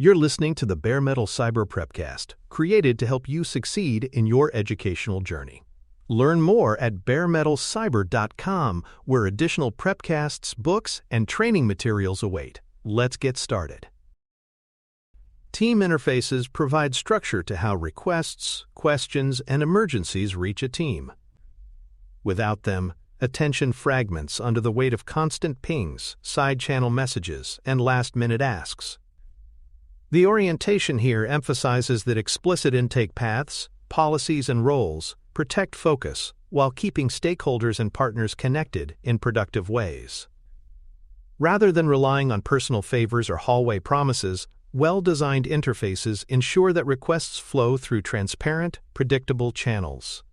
You're listening to the Bare Metal Cyber Prepcast, created to help you succeed in your educational journey. Learn more at baremetalcyber.com, where additional prepcasts, books, and training materials await. Let's get started. Team interfaces provide structure to how requests, questions, and emergencies reach a team. Without them, attention fragments under the weight of constant pings, side-channel messages, and last-minute asks. The orientation here emphasizes that explicit intake paths, policies, and roles protect focus while keeping stakeholders and partners connected in productive ways. Rather than relying on personal favors or hallway promises, well-designed interfaces ensure that requests flow through transparent, predictable channels.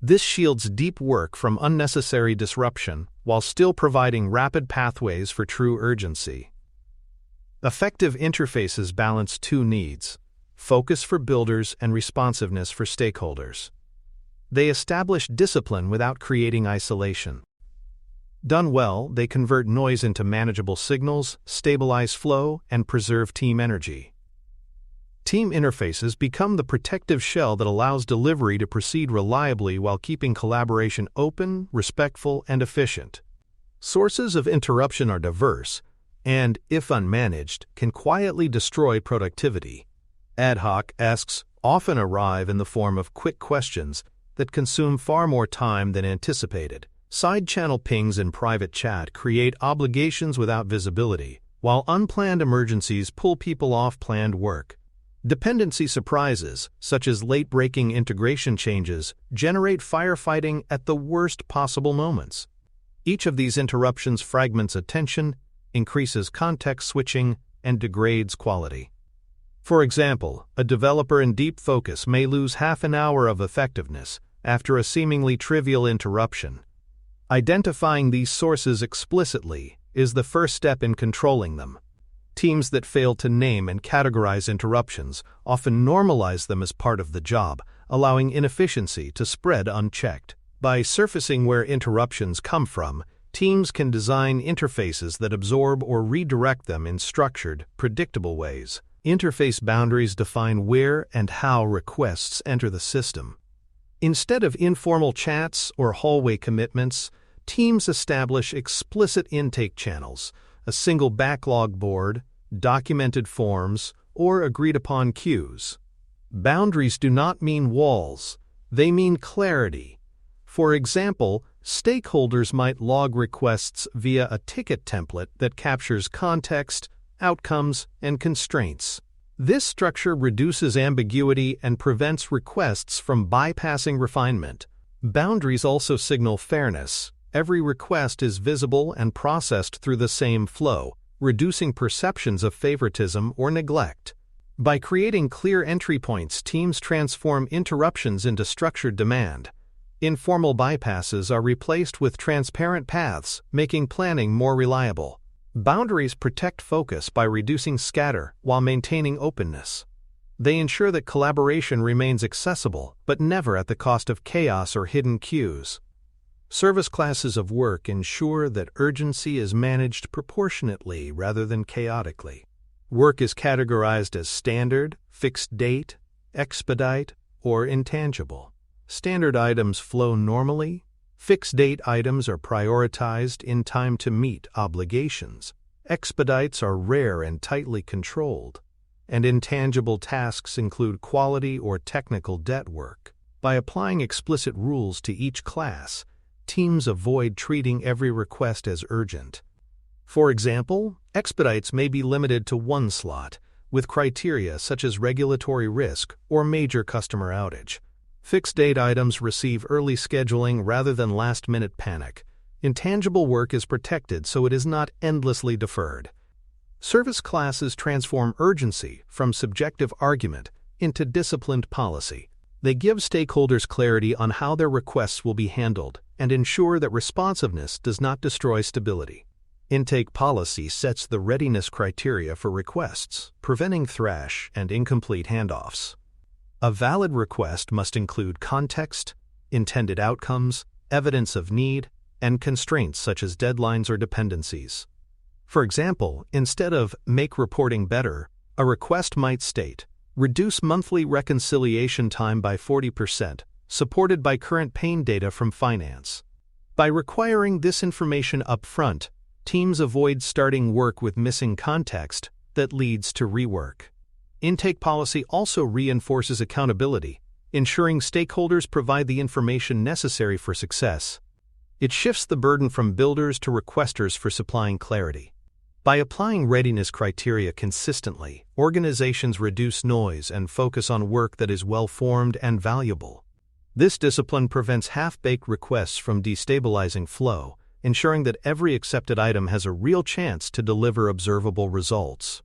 This shields deep work from unnecessary disruption while still providing rapid pathways for true urgency. Effective interfaces balance two needs: focus for builders and responsiveness for stakeholders. They establish discipline without creating isolation. Done well, they convert noise into manageable signals, stabilize flow, and preserve team energy. Team interfaces become the protective shell that allows delivery to proceed reliably while keeping collaboration open, respectful, and efficient. Sources of interruption are diverse, and, if unmanaged, can quietly destroy productivity. Ad hoc asks often arrive in the form of quick questions that consume far more time than anticipated. Side-channel pings in private chat create obligations without visibility, while unplanned emergencies pull people off planned work. Dependency surprises, such as late-breaking integration changes, generate firefighting at the worst possible moments. Each of these interruptions fragments attention, increases context switching, and degrades quality. For example, a developer in deep focus may lose half an hour of effectiveness after a seemingly trivial interruption. Identifying these sources explicitly is the first step in controlling them. Teams that fail to name and categorize interruptions often normalize them as part of the job, allowing inefficiency to spread unchecked. By surfacing where interruptions come from, teams can design interfaces that absorb or redirect them in structured, predictable ways. Interface boundaries define where and how requests enter the system. Instead of informal chats or hallway commitments, teams establish explicit intake channels, a single backlog board, documented forms, or agreed-upon queues. Boundaries do not mean walls, they mean clarity. For example, stakeholders might log requests via a ticket template that captures context, outcomes, and constraints. This structure reduces ambiguity and prevents requests from bypassing refinement. Boundaries also signal fairness. Every request is visible and processed through the same flow, reducing perceptions of favoritism or neglect. By creating clear entry points, teams transform interruptions into structured demand. Informal bypasses are replaced with transparent paths, making planning more reliable. Boundaries protect focus by reducing scatter while maintaining openness. They ensure that collaboration remains accessible, but never at the cost of chaos or hidden queues. Service classes of work ensure that urgency is managed proportionately rather than chaotically. Work is categorized as standard, fixed date, expedite, or intangible. Standard items flow normally. Fixed date items are prioritized in time to meet obligations. Expedites are rare and tightly controlled. And intangible tasks include quality or technical debt work. By applying explicit rules to each class, teams avoid treating every request as urgent. For example, expedites may be limited to one slot, with criteria such as regulatory risk or major customer outage. Fixed-date items receive early scheduling rather than last-minute panic. Intangible work is protected so it is not endlessly deferred. Service classes transform urgency from subjective argument into disciplined policy. They give stakeholders clarity on how their requests will be handled and ensure that responsiveness does not destroy stability. Intake policy sets the readiness criteria for requests, preventing thrash and incomplete handoffs. A valid request must include context, intended outcomes, evidence of need, and constraints such as deadlines or dependencies. For example, instead of "make reporting better," A request might state, reduce monthly reconciliation time by 40%, supported by current pain data from finance. By requiring this information upfront, teams avoid starting work with missing context that leads to rework. Intake policy also reinforces accountability, ensuring stakeholders provide the information necessary for success. It shifts the burden from builders to requesters for supplying clarity. By applying readiness criteria consistently, organizations reduce noise and focus on work that is well-formed and valuable. This discipline prevents half-baked requests from destabilizing flow, ensuring that every accepted item has a real chance to deliver observable results.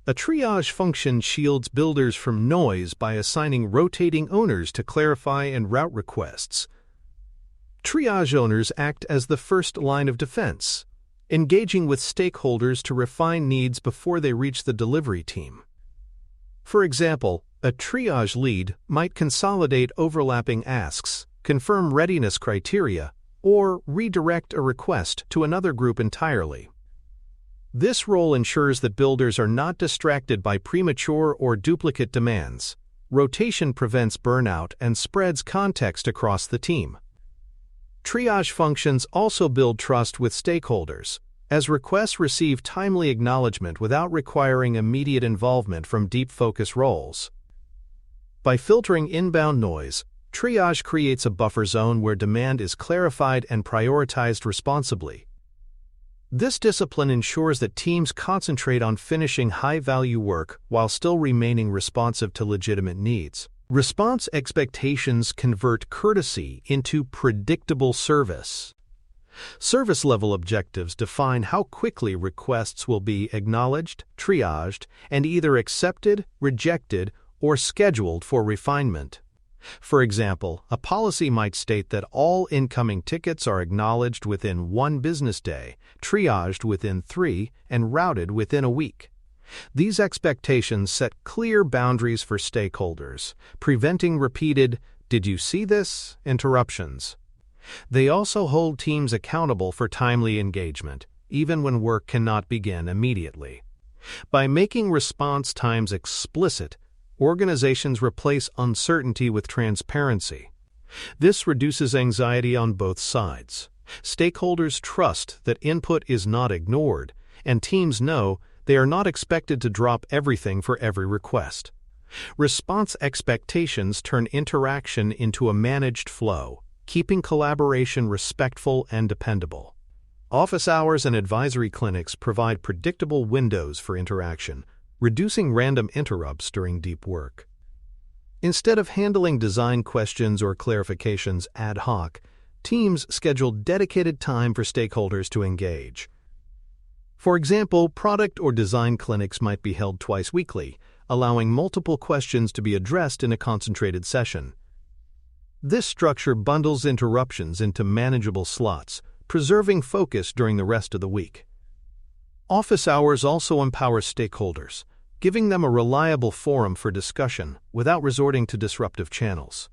A triage function shields builders from noise by assigning rotating owners to clarify and route requests. Triage owners act as the first line of defense, engaging with stakeholders to refine needs before they reach the delivery team. For example, a triage lead might consolidate overlapping asks, confirm readiness criteria, or redirect a request to another group entirely. This role ensures that builders are not distracted by premature or duplicate demands. Rotation prevents burnout and spreads context across the team. Triage functions also build trust with stakeholders, as requests receive timely acknowledgement without requiring immediate involvement from deep focus roles. By filtering inbound noise, triage creates a buffer zone where demand is clarified and prioritized responsibly. This discipline ensures that teams concentrate on finishing high-value work while still remaining responsive to legitimate needs. Response expectations convert courtesy into predictable service. Service-level objectives define how quickly requests will be acknowledged, triaged, and either accepted, rejected, or scheduled for refinement. For example, a policy might state that all incoming tickets are acknowledged within 1 business day, triaged within 3, and routed within a week. These expectations set clear boundaries for stakeholders, preventing repeated, "Did you see this?" interruptions. They also hold teams accountable for timely engagement, even when work cannot begin immediately. By making response times explicit, organizations replace uncertainty with transparency. This reduces anxiety on both sides. Stakeholders trust that input is not ignored, and teams know they are not expected to drop everything for every request. Response expectations turn interaction into a managed flow, keeping collaboration respectful and dependable. Office hours and advisory clinics provide predictable windows for interaction, reducing random interrupts during deep work. Instead of handling design questions or clarifications ad hoc, teams schedule dedicated time for stakeholders to engage. For example, product or design clinics might be held twice weekly, allowing multiple questions to be addressed in a concentrated session. This structure bundles interruptions into manageable slots, preserving focus during the rest of the week. Office hours also empower stakeholders, giving them a reliable forum for discussion without resorting to disruptive channels.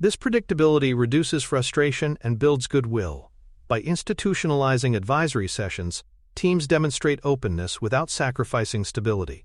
This predictability reduces frustration and builds goodwill. By institutionalizing advisory sessions, teams demonstrate openness without sacrificing stability.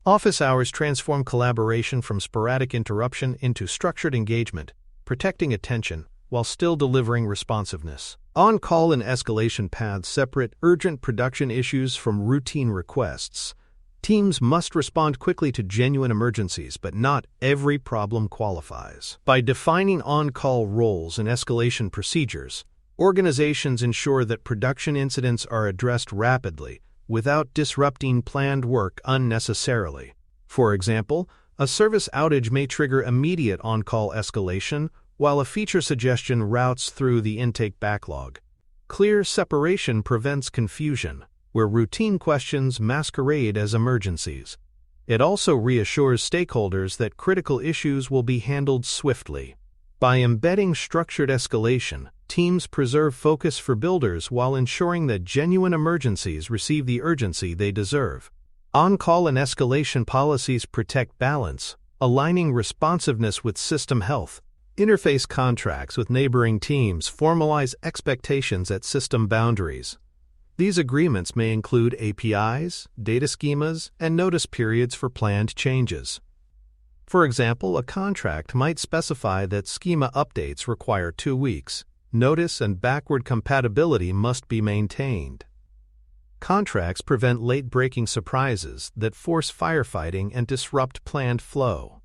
Office hours transform collaboration from sporadic interruption into structured engagement, protecting attention while still delivering responsiveness. On-call and escalation paths separate urgent production issues from routine requests. Teams must respond quickly to genuine emergencies, but not every problem qualifies. By defining on-call roles and escalation procedures, organizations ensure that production incidents are addressed rapidly without disrupting planned work unnecessarily. For example, a service outage may trigger immediate on-call escalation, while a feature suggestion routes through the intake backlog. Clear separation prevents confusion, where routine questions masquerade as emergencies. It also reassures stakeholders that critical issues will be handled swiftly. By embedding structured escalation, teams preserve focus for builders while ensuring that genuine emergencies receive the urgency they deserve. On-call and escalation policies protect balance, aligning responsiveness with system health. Interface contracts with neighboring teams formalize expectations at system boundaries. These agreements may include APIs, data schemas, and notice periods for planned changes. For example, a contract might specify that schema updates require 2 weeks. Notice and backward compatibility must be maintained. Contracts prevent late-breaking surprises that force firefighting and disrupt planned flow.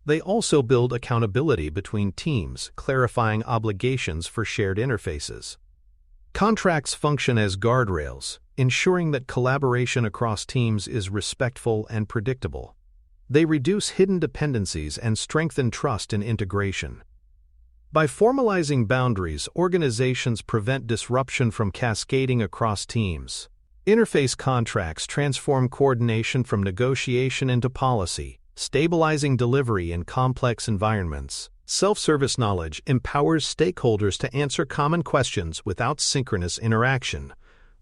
They also build accountability between teams, clarifying obligations for shared interfaces. Contracts function as guardrails, ensuring that collaboration across teams is respectful and predictable. They reduce hidden dependencies and strengthen trust in integration. By formalizing boundaries, organizations prevent disruption from cascading across teams. Interface contracts transform coordination from negotiation into policy, stabilizing delivery in complex environments. Self-service knowledge empowers stakeholders to answer common questions without synchronous interaction.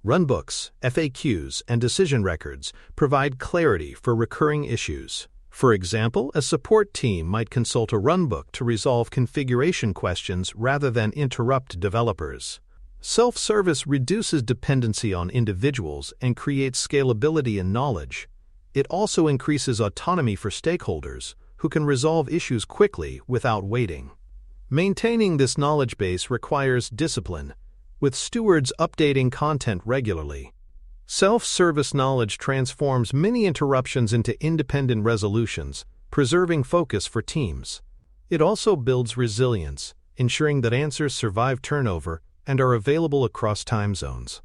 Runbooks, FAQs, and decision records provide clarity for recurring issues. For example, a support team might consult a runbook to resolve configuration questions rather than interrupt developers. Self-service reduces dependency on individuals and creates scalability in knowledge. It also increases autonomy for stakeholders, who can resolve issues quickly without waiting. Maintaining this knowledge base requires discipline, with stewards updating content regularly. Self-service knowledge transforms many interruptions into independent resolutions, preserving focus for teams. It also builds resilience, ensuring that answers survive turnover and are available across time zones.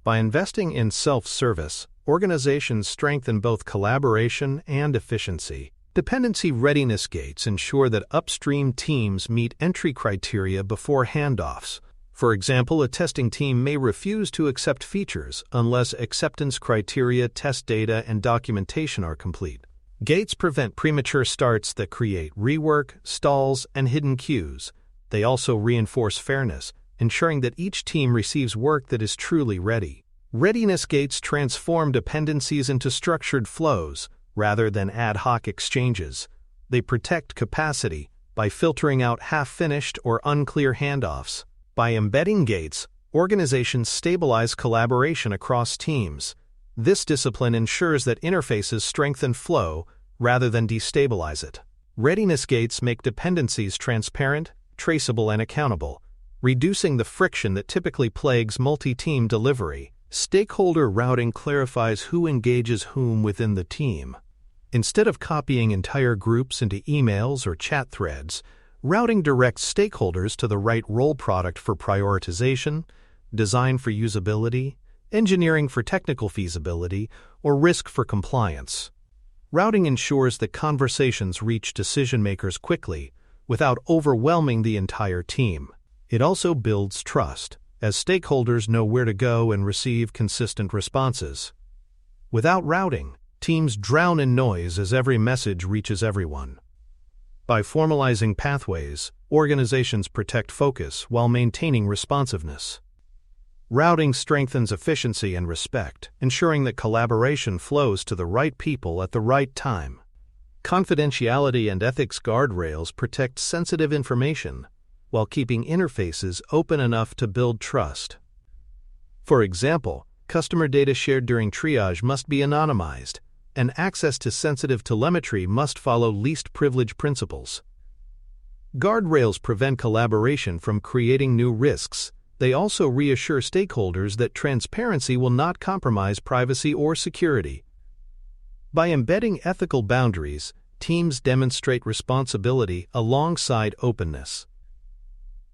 By investing in self-service, organizations strengthen both collaboration and efficiency. Dependency readiness gates ensure that upstream teams meet entry criteria before handoffs. For example, a testing team may refuse to accept features unless acceptance criteria, test data, and documentation are complete. Gates prevent premature starts that create rework, stalls, and hidden queues. They also reinforce fairness, ensuring that each team receives work that is truly ready. Readiness gates transform dependencies into structured flows rather than ad hoc exchanges. They protect capacity by filtering out half-finished or unclear handoffs. By embedding gates, organizations stabilize collaboration across teams. This discipline ensures that interfaces strengthen flow rather than destabilize it. Readiness gates make dependencies transparent, traceable, and accountable, reducing the friction that typically plagues multi-team delivery. Stakeholder routing clarifies who engages whom within the team. Instead of copying entire groups into emails or chat threads, routing directs stakeholders to the right role product for prioritization, design for usability, engineering for technical feasibility, or risk for compliance. Routing ensures that conversations reach decision-makers quickly without overwhelming the entire team. It also builds trust, as stakeholders know where to go and receive consistent responses. Without routing, teams drown in noise as every message reaches everyone. By formalizing pathways, organizations protect focus while maintaining responsiveness. Routing strengthens efficiency and respect, ensuring that collaboration flows to the right people at the right time. Confidentiality and ethics guardrails protect sensitive information, while keeping interfaces open enough to build trust. For example, customer data shared during triage must be anonymized, and access to sensitive telemetry must follow least privilege principles. Guardrails prevent collaboration from creating new risks. They also reassure stakeholders that transparency will not compromise privacy or security. By embedding ethical boundaries, teams demonstrate responsibility alongside openness.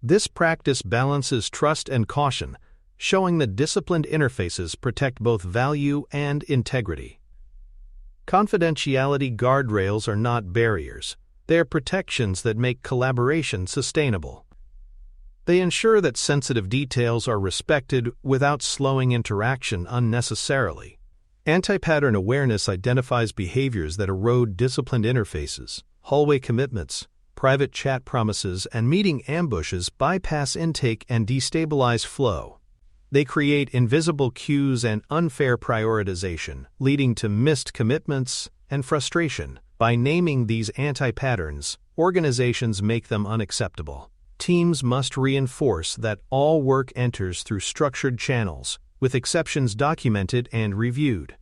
This practice balances trust and caution, showing that disciplined interfaces protect both value and integrity. Confidentiality guardrails are not barriers. They are protections that make collaboration sustainable. They ensure that sensitive details are respected without slowing interaction unnecessarily. Anti-pattern awareness identifies behaviors that erode disciplined interfaces. Hallway commitments, private chat promises, and meeting ambushes bypass intake and destabilize flow. They create invisible queues and unfair prioritization, leading to missed commitments and frustration. By naming these anti-patterns, organizations make them unacceptable. Teams must reinforce that all work enters through structured channels, with exceptions documented and reviewed.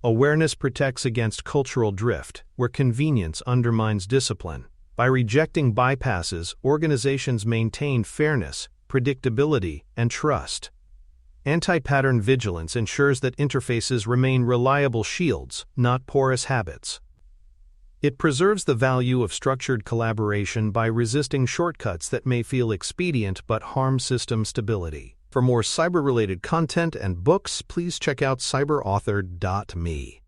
Awareness protects against cultural drift, where convenience undermines discipline. By rejecting bypasses, organizations maintain fairness, predictability, and trust. Anti-pattern vigilance ensures that interfaces remain reliable shields, not porous habits. It preserves the value of structured collaboration by resisting shortcuts that may feel expedient but harm system stability. For more cyber-related content and books, please check out cyberauthor.me.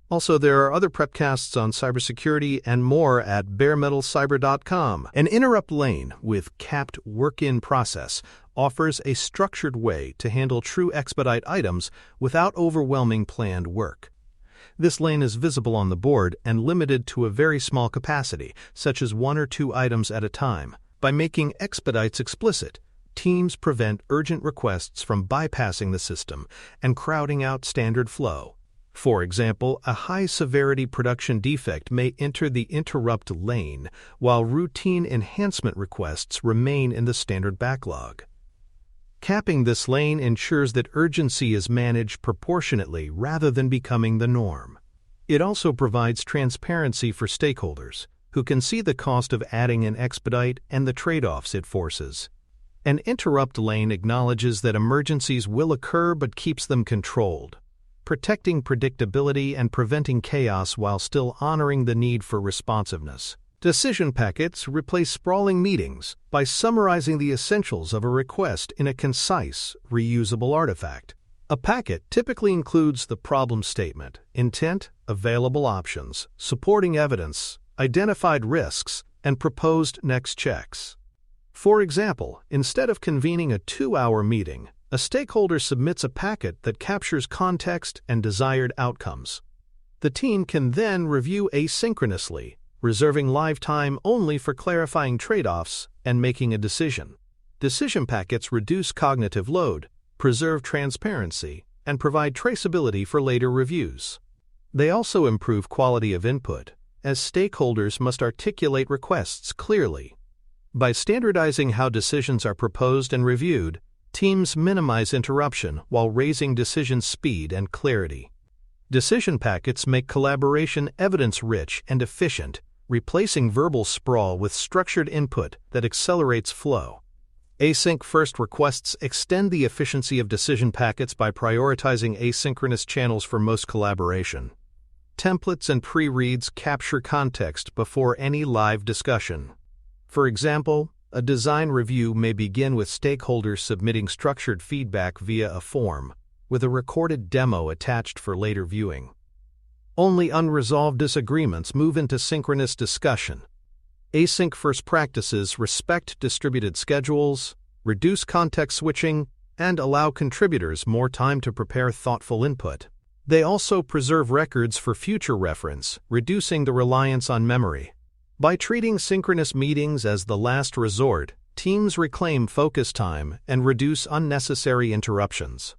Also, there are other prepcasts on cybersecurity and more at baremetalcyber.com. An interrupt lane with capped work-in process offers a structured way to handle true expedite items without overwhelming planned work. This lane is visible on the board and limited to a very small capacity, such as 1 or 2 items at a time. By making expedites explicit, teams prevent urgent requests from bypassing the system and crowding out standard flow. For example, a high-severity production defect may enter the interrupt lane, while routine enhancement requests remain in the standard backlog. Capping this lane ensures that urgency is managed proportionately rather than becoming the norm. It also provides transparency for stakeholders, who can see the cost of adding an expedite and the trade-offs it forces. An interrupt lane acknowledges that emergencies will occur but keeps them controlled, protecting predictability and preventing chaos while still honoring the need for responsiveness. Decision packets replace sprawling meetings by summarizing the essentials of a request in a concise, reusable artifact. A packet typically includes the problem statement, intent, available options, supporting evidence, identified risks, and proposed next checks. For example, instead of convening a 2-hour meeting, a stakeholder submits a packet that captures context and desired outcomes. The team can then review asynchronously, reserving live time only for clarifying trade-offs and making a decision. Decision packets reduce cognitive load, preserve transparency, and provide traceability for later reviews. They also improve quality of input, as stakeholders must articulate requests clearly. By standardizing how decisions are proposed and reviewed, teams minimize interruption while raising decision speed and clarity. Decision packets make collaboration evidence-rich and efficient, replacing verbal sprawl with structured input that accelerates flow. Async-first requests extend the efficiency of decision packets by prioritizing asynchronous channels for most collaboration. Templates and pre-reads capture context before any live discussion. For example, a design review may begin with stakeholders submitting structured feedback via a form, with a recorded demo attached for later viewing. Only unresolved disagreements move into synchronous discussion. Async-first practices respect distributed schedules, reduce context switching, and allow contributors more time to prepare thoughtful input. They also preserve records for future reference, reducing the reliance on memory. By treating synchronous meetings as the last resort, teams reclaim focus time and reduce unnecessary interruptions.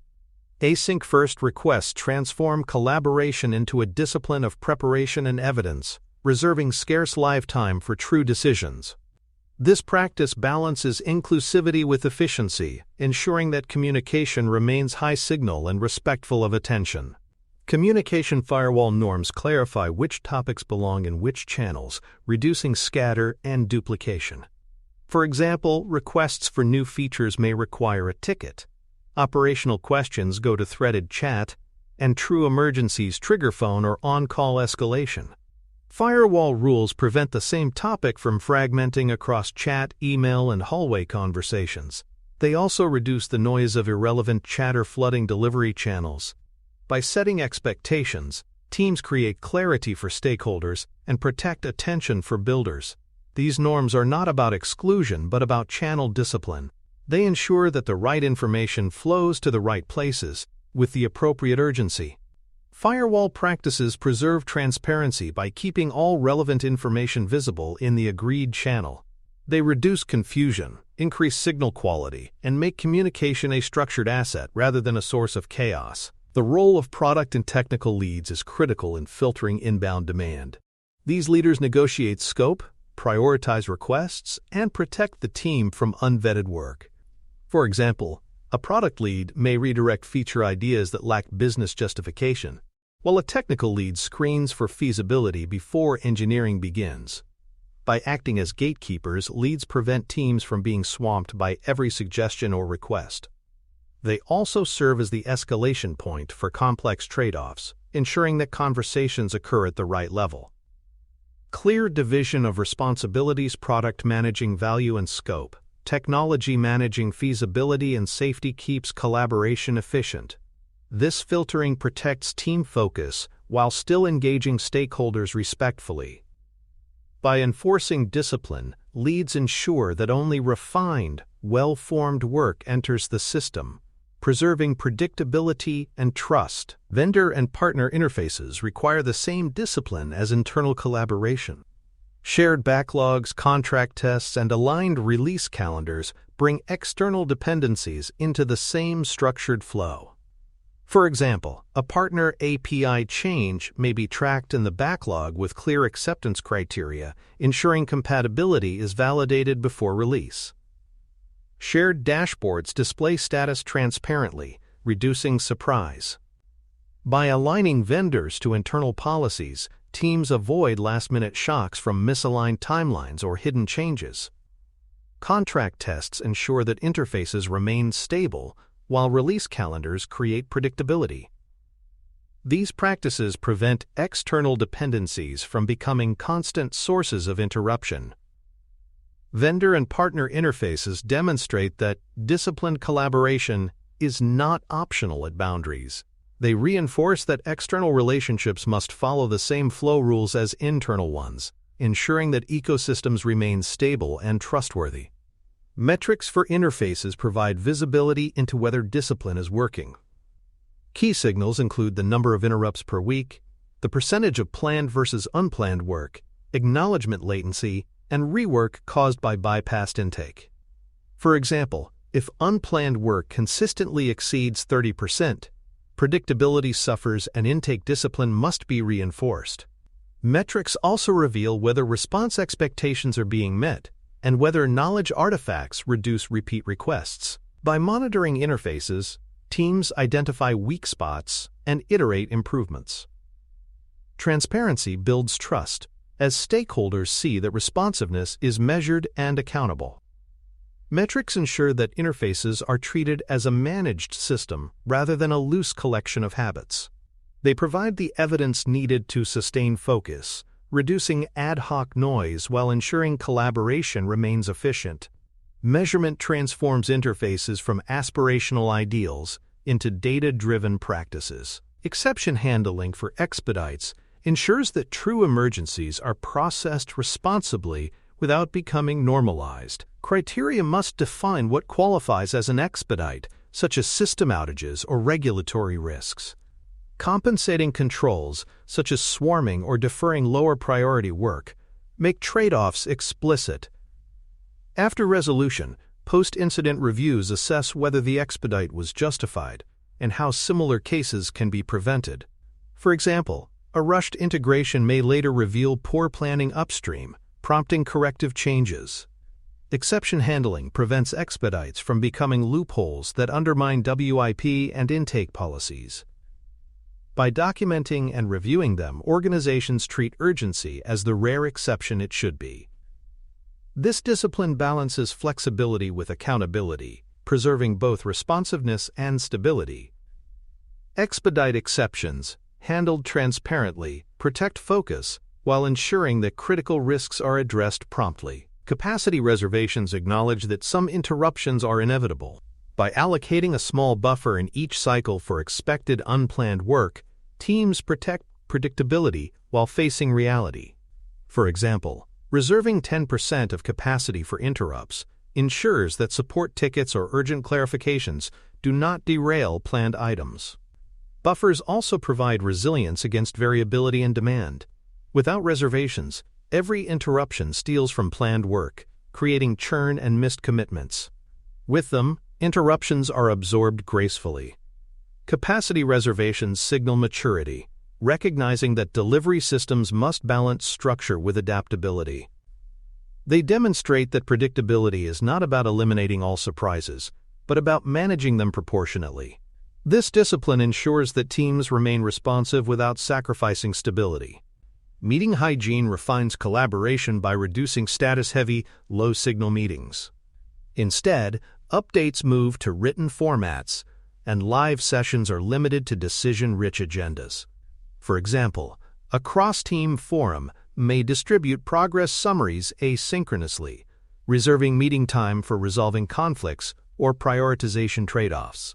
Async-first requests transform collaboration into a discipline of preparation and evidence, reserving scarce live time for true decisions. This practice balances inclusivity with efficiency, ensuring that communication remains high-signal and respectful of attention. Communication firewall norms clarify which topics belong in which channels, reducing scatter and duplication. For example, requests for new features may require a ticket. Operational questions go to threaded chat, and true emergencies trigger phone or on-call escalation. Firewall rules prevent the same topic from fragmenting across chat, email, and hallway conversations. They also reduce the noise of irrelevant chatter flooding delivery channels. By setting expectations, teams create clarity for stakeholders and protect attention for builders. These norms are not about exclusion but about channel discipline. They ensure that the right information flows to the right places, with the appropriate urgency. Firewall practices preserve transparency by keeping all relevant information visible in the agreed channel. They reduce confusion, increase signal quality, and make communication a structured asset rather than a source of chaos. The role of product and technical leads is critical in filtering inbound demand. These leaders negotiate scope, prioritize requests, and protect the team from unvetted work. For example, A product lead may redirect feature ideas that lack business justification, while a technical lead screens for feasibility before engineering begins. By acting as gatekeepers, leads prevent teams from being swamped by every suggestion or request. They also serve as the escalation point for complex trade-offs, ensuring that conversations occur at the right level. Clear division of responsibilities: product managing value and scope, technology managing feasibility and safety keeps collaboration efficient. This filtering protects team focus while still engaging stakeholders respectfully. By enforcing discipline, leads ensure that only refined, well-formed work enters the system, preserving predictability and trust. Vendor and partner interfaces require the same discipline as internal collaboration. Shared backlogs, contract tests, and aligned release calendars bring external dependencies into the same structured flow. For example, a partner API change may be tracked in the backlog with clear acceptance criteria, ensuring compatibility is validated before release. Shared dashboards display status transparently, reducing surprise. By aligning vendors to internal policies, teams avoid last-minute shocks from misaligned timelines or hidden changes. Contract tests ensure that interfaces remain stable, while release calendars create predictability. These practices prevent external dependencies from becoming constant sources of interruption. Vendor and partner interfaces demonstrate that disciplined collaboration is not optional at boundaries. They reinforce that external relationships must follow the same flow rules as internal ones, ensuring that ecosystems remain stable and trustworthy. Metrics for interfaces provide visibility into whether discipline is working. Key signals include the number of interrupts per week, the percentage of planned versus unplanned work, acknowledgement latency, and rework caused by bypassed intake. For example, if unplanned work consistently exceeds 30%, predictability suffers and intake discipline must be reinforced. Metrics also reveal whether response expectations are being met and whether knowledge artifacts reduce repeat requests. By monitoring interfaces, teams identify weak spots and iterate improvements. Transparency builds trust, as stakeholders see that responsiveness is measured and accountable. Metrics ensure that interfaces are treated as a managed system rather than a loose collection of habits. They provide the evidence needed to sustain focus, reducing ad hoc noise while ensuring collaboration remains efficient. Measurement transforms interfaces from aspirational ideals into data-driven practices. Exception handling for expedites ensures that true emergencies are processed responsibly without becoming normalized. Criteria must define what qualifies as an expedite, such as system outages or regulatory risks. Compensating controls, such as swarming or deferring lower priority work, make trade-offs explicit. After resolution, post-incident reviews assess whether the expedite was justified and how similar cases can be prevented. For example, a rushed integration may later reveal poor planning upstream, prompting corrective changes. Exception handling prevents expedites from becoming loopholes that undermine WIP and intake policies. By documenting and reviewing them, organizations treat urgency as the rare exception it should be. This discipline balances flexibility with accountability, preserving both responsiveness and stability. Expedite exceptions, handled transparently, protect focus while ensuring that critical risks are addressed promptly. Capacity reservations acknowledge that some interruptions are inevitable. By allocating a small buffer in each cycle for expected unplanned work, teams protect predictability while facing reality. For example, reserving 10% of capacity for interrupts ensures that support tickets or urgent clarifications do not derail planned items. Buffers also provide resilience against variability in demand. Without reservations, every interruption steals from planned work, creating churn and missed commitments. With them, interruptions are absorbed gracefully. Capacity reservations signal maturity, recognizing that delivery systems must balance structure with adaptability. They demonstrate that predictability is not about eliminating all surprises, but about managing them proportionately. This discipline ensures that teams remain responsive without sacrificing stability. Meeting hygiene refines collaboration by reducing status-heavy, low-signal meetings. Instead, updates move to written formats, and live sessions are limited to decision-rich agendas. For example, a cross-team forum may distribute progress summaries asynchronously, reserving meeting time for resolving conflicts or prioritization trade-offs.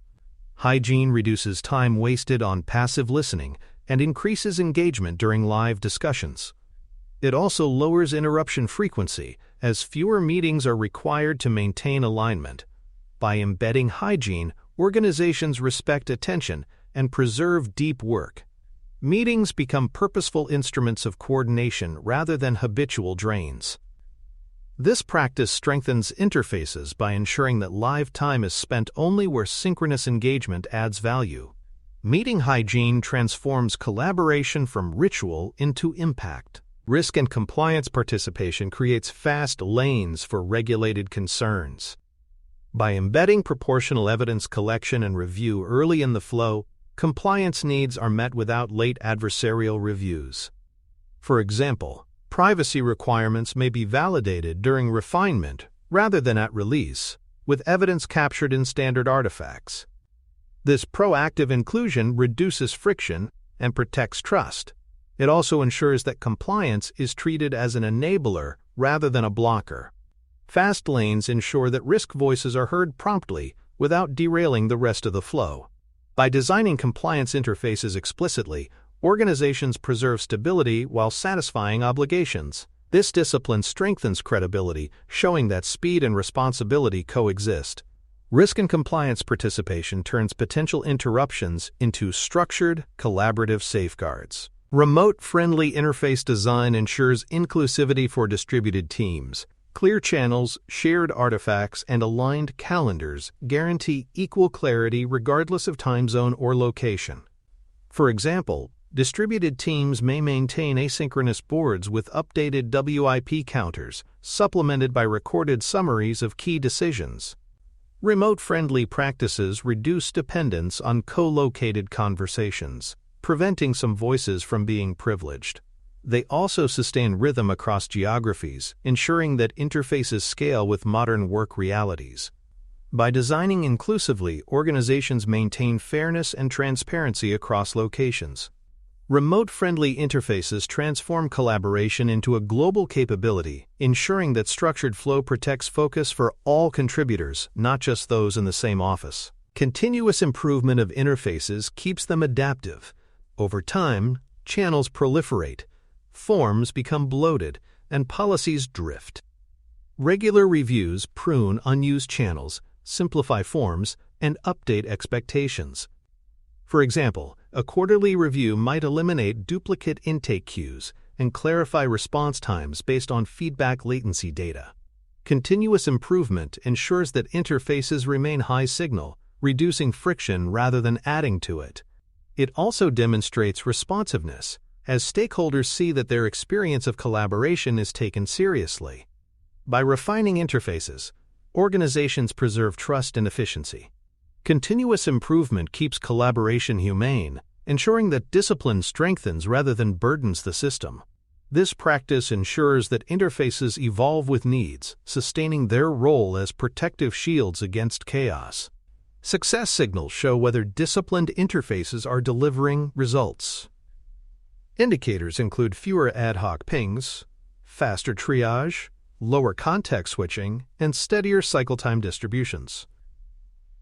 Hygiene reduces time wasted on passive listening and increases engagement during live discussions. It also lowers interruption frequency, as fewer meetings are required to maintain alignment. By embedding hygiene, organizations respect attention and preserve deep work. Meetings become purposeful instruments of coordination rather than habitual drains. This practice strengthens interfaces by ensuring that live time is spent only where synchronous engagement adds value. Meeting hygiene transforms collaboration from ritual into impact. Risk and compliance participation creates fast lanes for regulated concerns. By embedding proportional evidence collection and review early in the flow, compliance needs are met without late adversarial reviews. For example, privacy requirements may be validated during refinement rather than at release, with evidence captured in standard artifacts. This proactive inclusion reduces friction and protects trust. It also ensures that compliance is treated as an enabler rather than a blocker. Fast lanes ensure that risk voices are heard promptly without derailing the rest of the flow. By designing compliance interfaces explicitly, organizations preserve stability while satisfying obligations. This discipline strengthens credibility, showing that speed and responsibility coexist. Risk and compliance participation turns potential interruptions into structured, collaborative safeguards. Remote-friendly interface design ensures inclusivity for distributed teams. Clear channels, shared artifacts, and aligned calendars guarantee equal clarity regardless of time zone or location. For example, distributed teams may maintain asynchronous boards with updated WIP counters, supplemented by recorded summaries of key decisions. Remote-friendly practices reduce dependence on co-located conversations, preventing some voices from being privileged. They also sustain rhythm across geographies, ensuring that interfaces scale with modern work realities. By designing inclusively, organizations maintain fairness and transparency across locations. Remote-friendly interfaces transform collaboration into a global capability, ensuring that structured flow protects focus for all contributors, not just those in the same office. Continuous improvement of interfaces keeps them adaptive. Over time, channels proliferate, forms become bloated, and policies drift. Regular reviews prune unused channels, simplify forms, and update expectations. For example, a quarterly review might eliminate duplicate intake queues and clarify response times based on feedback latency data. Continuous improvement ensures that interfaces remain high signal, reducing friction rather than adding to it. It also demonstrates responsiveness, as stakeholders see that their experience of collaboration is taken seriously. By refining interfaces, organizations preserve trust and efficiency. Continuous improvement keeps collaboration humane, ensuring that discipline strengthens rather than burdens the system. This practice ensures that interfaces evolve with needs, sustaining their role as protective shields against chaos. Success signals show whether disciplined interfaces are delivering results. Indicators include fewer ad hoc pings, faster triage, lower context switching, and steadier cycle time distributions.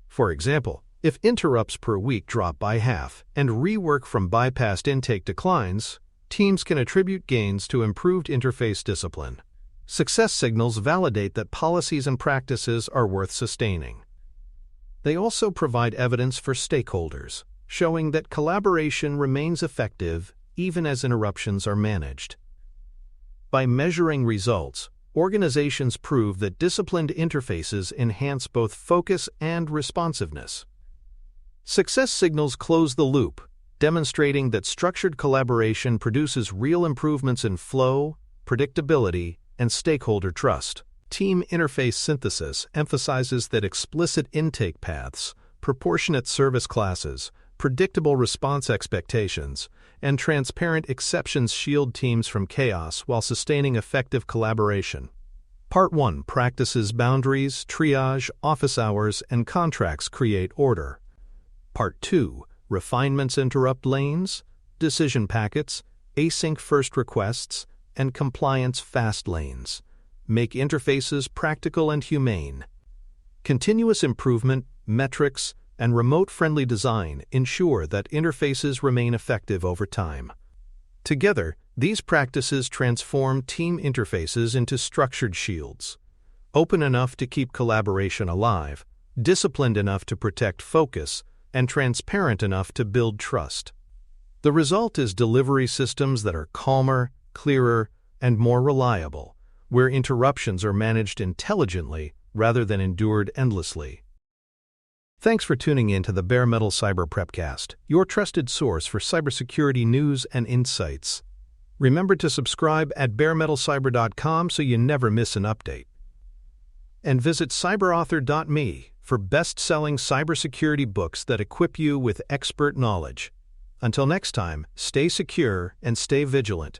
For example, if interrupts per week drop by half and rework from bypassed intake declines, teams can attribute gains to improved interface discipline. Success signals validate that policies and practices are worth sustaining. They also provide evidence for stakeholders, showing that collaboration remains effective even as interruptions are managed. By measuring results, organizations prove that disciplined interfaces enhance both focus and responsiveness. Success signals close the loop, demonstrating that structured collaboration produces real improvements in flow, predictability, and stakeholder trust. Team interface synthesis emphasizes that explicit intake paths, proportionate service classes, predictable response expectations, and transparent exceptions shield teams from chaos while sustaining effective collaboration. Part 1 practices boundaries, triage, office hours, and contracts create order. Part 2 refinements interrupt lanes, decision packets, async first requests, and compliance fast lanes. Make interfaces practical and humane. Continuous improvement, metrics, and remote-friendly design ensure that interfaces remain effective over time. Together, these practices transform team interfaces into structured shields, open enough to keep collaboration alive, disciplined enough to protect focus, and transparent enough to build trust. The result is delivery systems that are calmer, clearer, and more reliable, where interruptions are managed intelligently rather than endured endlessly. Thanks for tuning in to the Bare Metal Cyber Prepcast, your trusted source for cybersecurity news and insights. Remember to subscribe at baremetalcyber.com so you never miss an update. And visit cyberauthor.me for best-selling cybersecurity books that equip you with expert knowledge. Until next time, stay secure and stay vigilant.